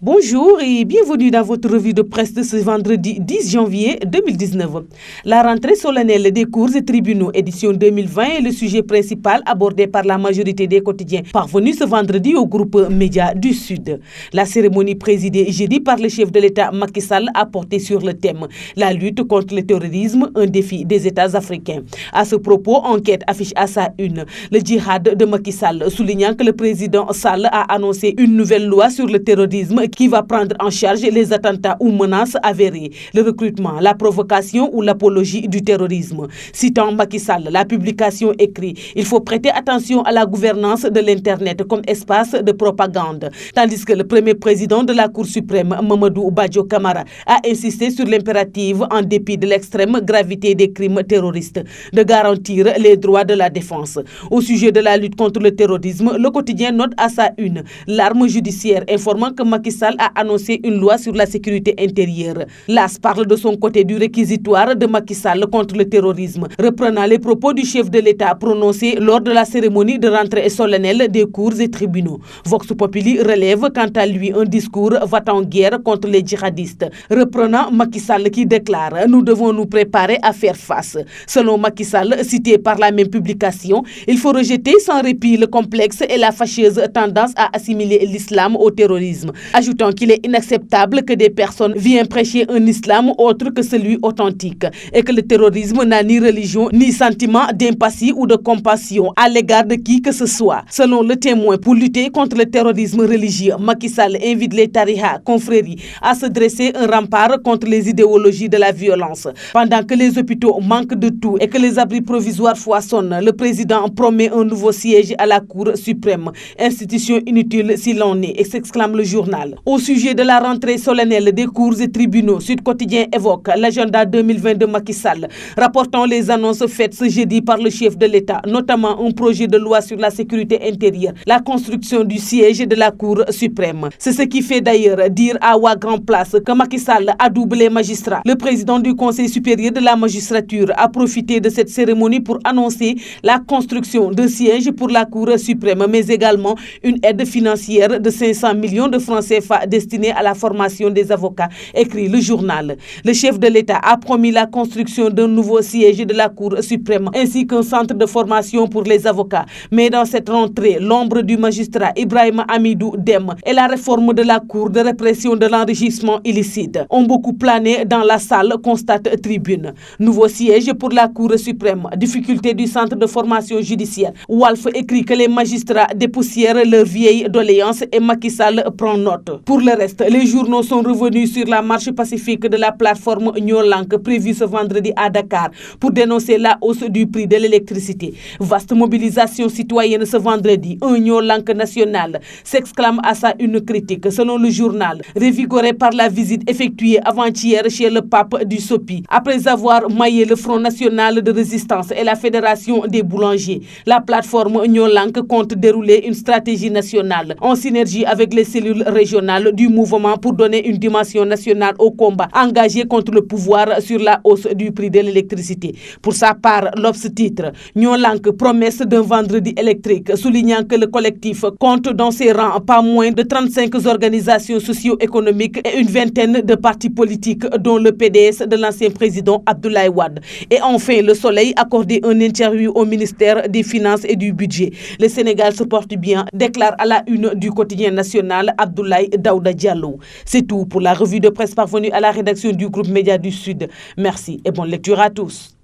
Bonjour et bienvenue dans votre revue de presse de ce vendredi 10 janvier 2019. La rentrée solennelle des cours et tribunaux édition 2020 est le sujet principal abordé par la majorité des quotidiens parvenus ce vendredi au groupe Média du Sud. La cérémonie présidée jeudi par le chef de l'État Macky Sall a porté sur le thème « La lutte contre le terrorisme, un défi des États africains ». À ce propos, Enquête affiche à sa une le djihad de Macky Sall, soulignant que le président Sall a annoncé une nouvelle loi sur le terrorisme qui va prendre en charge les attentats ou menaces avérées, le recrutement, la provocation ou l'apologie du terrorisme. Citant Macky Sall, la publication écrit « Il faut prêter attention à la gouvernance de l'Internet comme espace de propagande », tandis que le premier président de la Cour suprême, Mamadou Badio Camara, a insisté sur l'impératif, en dépit de l'extrême gravité des crimes terroristes, de garantir les droits de la défense. Au sujet de la lutte contre le terrorisme, le quotidien note à sa une l'arme judiciaire, informant que Macky Sall a annoncé une loi sur la sécurité intérieure. L'AS parle de son côté du réquisitoire de Macky Sall contre le terrorisme, reprenant les propos du chef de l'État prononcés lors de la cérémonie de rentrée solennelle des cours et tribunaux. Vox Populi relève quant à lui un discours va-t-en guerre contre les djihadistes, reprenant Macky Sall qui déclare « Nous devons nous préparer à faire face ». Selon Macky Sall, cité par la même publication, il faut rejeter sans répit le complexe et la fâcheuse tendance à assimiler l'islam au terrorisme, ajoutant qu'il est inacceptable que des personnes viennent prêcher un islam autre que celui authentique et que le terrorisme n'a ni religion ni sentiment d'empathie ou de compassion à l'égard de qui que ce soit. Selon le Témoin, pour lutter contre le terrorisme religieux, Macky Sall invite les tariqa, confréries, à se dresser un rempart contre les idéologies de la violence. Pendant que les hôpitaux manquent de tout et que les abris provisoires foisonnent, le président promet un nouveau siège à la Cour suprême, institution inutile s'il en est, et s'exclame le journal. Au sujet de la rentrée solennelle des cours et tribunaux, Sud Quotidien évoque l'agenda 2020 de Macky Sall, rapportant les annonces faites ce jeudi par le chef de l'État, notamment un projet de loi sur la sécurité intérieure, la construction du siège de la Cour suprême. C'est ce qui fait d'ailleurs dire à Ouagrand Place que Macky Sall a doublé magistrat. Le président du Conseil supérieur de la magistrature a profité de cette cérémonie pour annoncer la construction d'un siège pour la Cour suprême, mais également une aide financière de 500 millions de francs CFA destinée à la formation des avocats, écrit le journal. Le chef de l'État a promis la construction d'un nouveau siège de la Cour suprême ainsi qu'un centre de formation pour les avocats. Mais dans cette rentrée, l'ombre du magistrat Ibrahima Amidou Dem et la réforme de la Cour de répression de l'enrichissement illicite ont beaucoup plané dans la salle, constate Tribune. Nouveau siège pour la Cour suprême, difficulté du centre de formation judiciaire. Walf écrit que les magistrats dépoussièrent leurs vieilles doléances et Macky Sall prend note. Pour le reste, les journaux sont revenus sur la marche pacifique de la plateforme Nyolank prévue ce vendredi à Dakar pour dénoncer la hausse du prix de l'électricité. Vaste mobilisation citoyenne ce vendredi, un Nyolank national, s'exclame à sa une critique. Selon le journal, révigoré par la visite effectuée avant-hier chez le pape du Sopi, après avoir maillé le Front national de résistance et la Fédération des boulangers, la plateforme Nyolank compte dérouler une stratégie nationale en synergie avec les cellules régionales du mouvement pour donner une dimension nationale au combat engagé contre le pouvoir sur la hausse du prix de l'électricité. Pour sa part, l'Obs titre Nyolank, promesse d'un vendredi électrique, soulignant que le collectif compte dans ses rangs pas moins de 35 organisations socio-économiques et une vingtaine de partis politiques, dont le PDS de l'ancien président Abdoulaye Wade. Et enfin, Le Soleil accordé une interview au ministère des Finances et du Budget. Le Sénégal se porte bien, déclare à la une du quotidien national Abdoulaye Daouda Diallo. C'est tout pour la revue de presse parvenue à la rédaction du groupe Média du Sud. Merci et bonne lecture à tous.